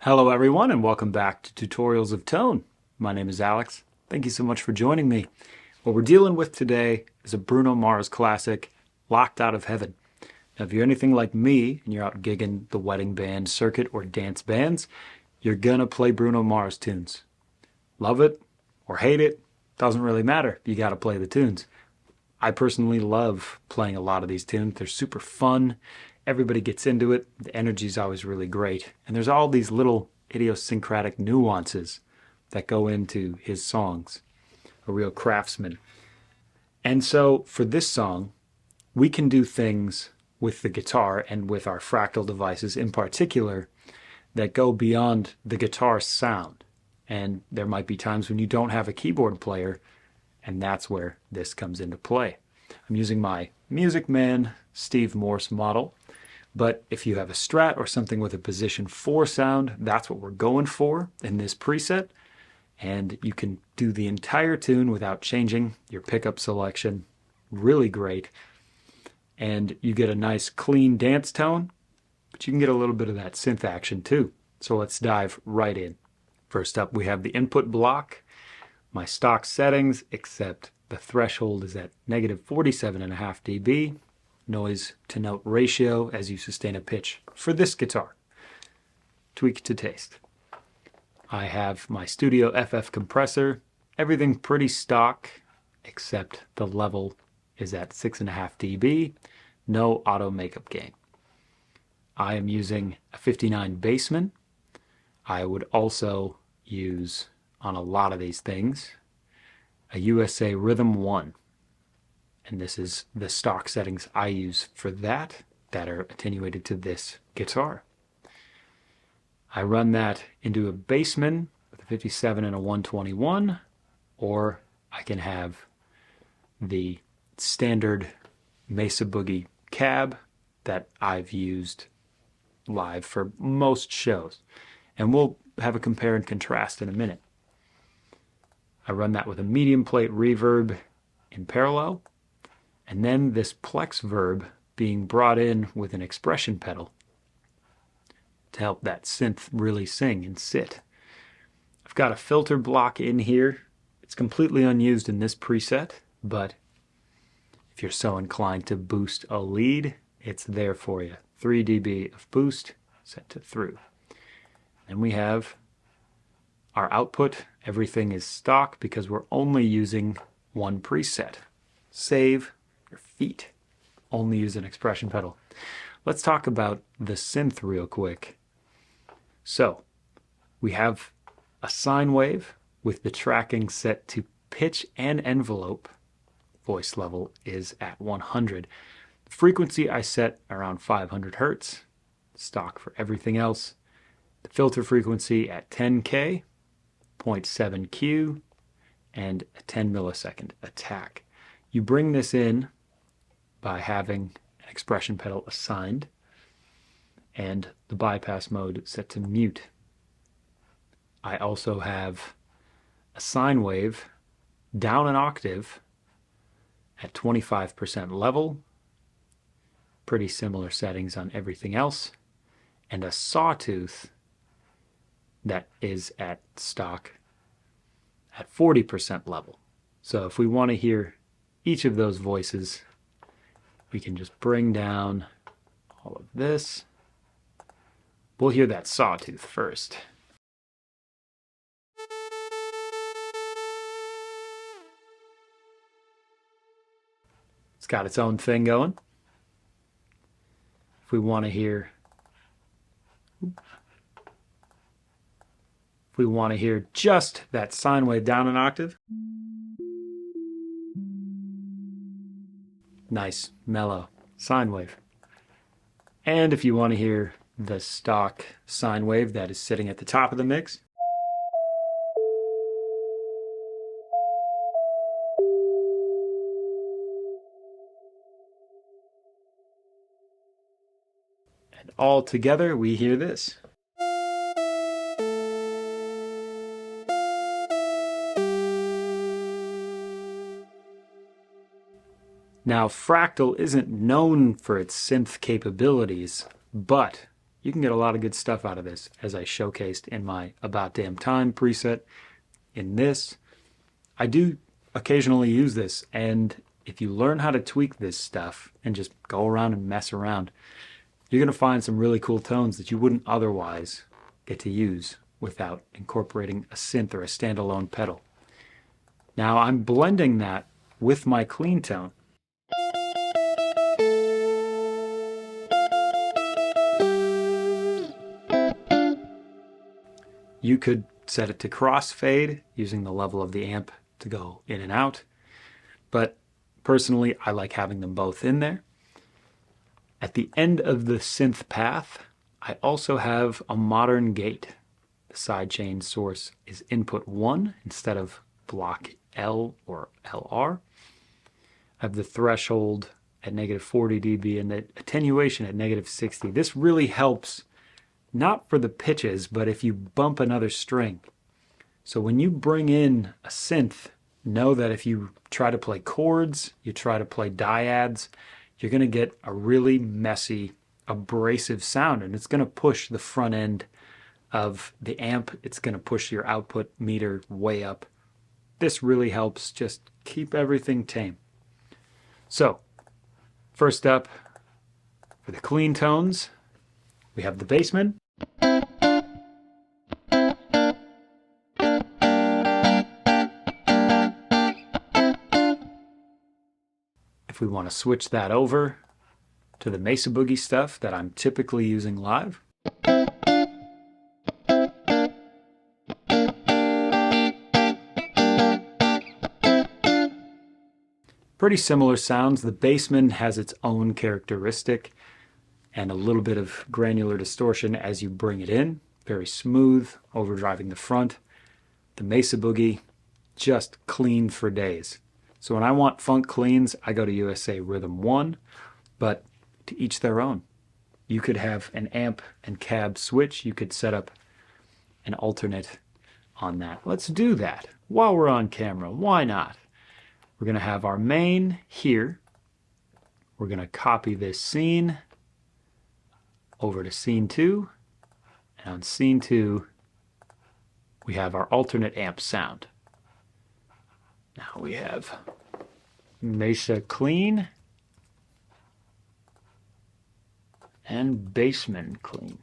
Hello everyone and welcome back to Tutorials of Tone. My name is Alex. Thank you so much for joining me. What we're dealing with today is a Bruno Mars classic, Locked Out of Heaven. Now if you're anything like me and you're out gigging the wedding band circuit or dance bands, you're gonna play Bruno Mars tunes. Love it or hate it, doesn't really matter. You gotta play the tunes. I personally love playing a lot of these tunes. They're super fun. Everybody gets into it. The energy's always really great. And there's all these little idiosyncratic nuances that go into his songs. A real craftsman. And so for this song, we can do things with the guitar and with our Fractal devices in particular that go beyond the guitar sound. And there might be times when you don't have a keyboard player, and that's where this comes into play. I'm using my Man Steve Morse model. But if you have a Strat or something with a position 4 sound, that's what we're going for in this preset. And you can do the entire tune without changing your pickup selection. Really great. And you get a nice clean dance tone, but you can get a little bit of that synth action too. So let's dive right in. First up, we have the input block. My stock settings, except the threshold is at negative 47.5 dB. Noise to note ratio as you sustain a pitch for this guitar. Tweak to taste. I have my Studio FF compressor. Everything pretty stock, except the level is at 6.5 dB. No auto makeup gain. I am using a 59 Bassman. I would also use, on a lot of these things, a USA Rhythm 1. And this is the stock settings I use for that are attenuated to this guitar. I run that into a Bassman with a 57 and a 121, or I can have the standard Mesa Boogie cab that I've used live for most shows. And we'll have a compare and contrast in a minute. I run that with a medium plate reverb in parallel. And then this Plex verb being brought in with an expression pedal to help that synth really sing and sit. I've got a filter block in here. It's completely unused in this preset, but if you're so inclined to boost a lead, it's there for you. 3 dB of boost set to through. And we have our output. Everything is stock because we're only using one preset. Save your feet. Only use an expression pedal. Let's talk about the synth real quick. So, we have a sine wave with the tracking set to pitch and envelope. Voice level is at 100. The frequency I set around 500 Hertz. Stock for everything else. The filter frequency at 10K, 0.7 Q, and a 10 millisecond attack. You bring this in by having an expression pedal assigned and the bypass mode set to mute. I also have a sine wave down an octave at 25% level, pretty similar settings on everything else, and a sawtooth that is at stock at 40% level. So if we want to hear each of those voices, we can just bring down all of this. We'll hear that sawtooth first. It's got its own thing going. If we want to hear just that sine wave down an octave, nice, mellow sine wave. And if you want to hear the stock sine wave that is sitting at the top of the mix, and all together we hear this. Now, Fractal isn't known for its synth capabilities, but you can get a lot of good stuff out of this, as I showcased in my About Damn Time preset. In this, I do occasionally use this, and if you learn how to tweak this stuff and just go around and mess around, you're going to find some really cool tones that you wouldn't otherwise get to use without incorporating a synth or a standalone pedal. Now I'm blending that with my clean tone. You could set it to crossfade using the level of the amp to go in and out, but personally I like having them both in there. At the end of the synth path, I also have a modern gate. The sidechain source is input 1 instead of block L or LR. I have the threshold at -40 dB and the attenuation at -60. This really helps, not for the pitches, but if you bump another string. So when you bring in a synth, know that if you try to play chords, you try to play dyads, you're going to get a really messy, abrasive sound, and it's going to push the front end of the amp. It's going to push your output meter way up. This really helps just keep everything tame. So, first up, for the clean tones, we have the Bassman. If we want to switch that over to the Mesa Boogie stuff that I'm typically using live, pretty similar sounds. The Bassman has its own characteristic and a little bit of granular distortion as you bring it in. Very smooth, overdriving the front. The Mesa Boogie, just clean for days. So when I want funk cleans, I go to USA Rhythm 1, but to each their own. You could have an amp and cab switch. You could set up an alternate on that. Let's do that while we're on camera. Why not? We're going to have our main here. We're going to copy this scene over to scene 2. And on scene 2, we have our alternate amp sound. Now we have Mesa clean and Bassman clean.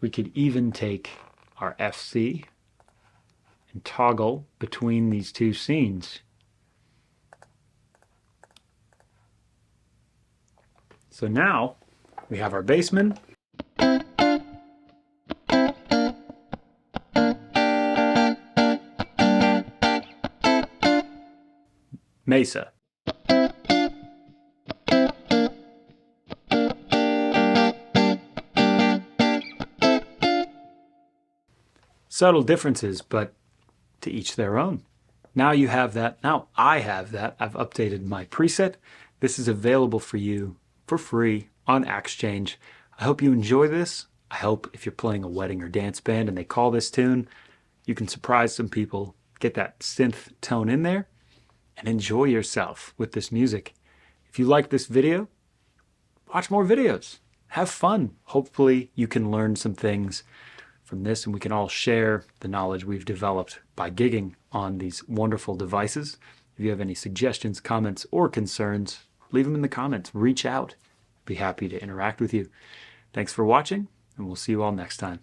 We could even take our FC and toggle between these two scenes. So now we have our Bassman. Mesa. Subtle differences, but to each their own. Now you have that. Now I have that. I've updated my preset. This is available for you for free on Exchange. I hope you enjoy this. I hope if you're playing a wedding or dance band and they call this tune, you can surprise some people, get that synth tone in there, and enjoy yourself with this music. If you like this video, watch more videos. Have fun. Hopefully you can learn some things from this and we can all share the knowledge we've developed by gigging on these wonderful devices. If you have any suggestions, comments, or concerns, leave them in the comments. Reach out. Be happy to interact with you. Thanks for watching, and we'll see you all next time.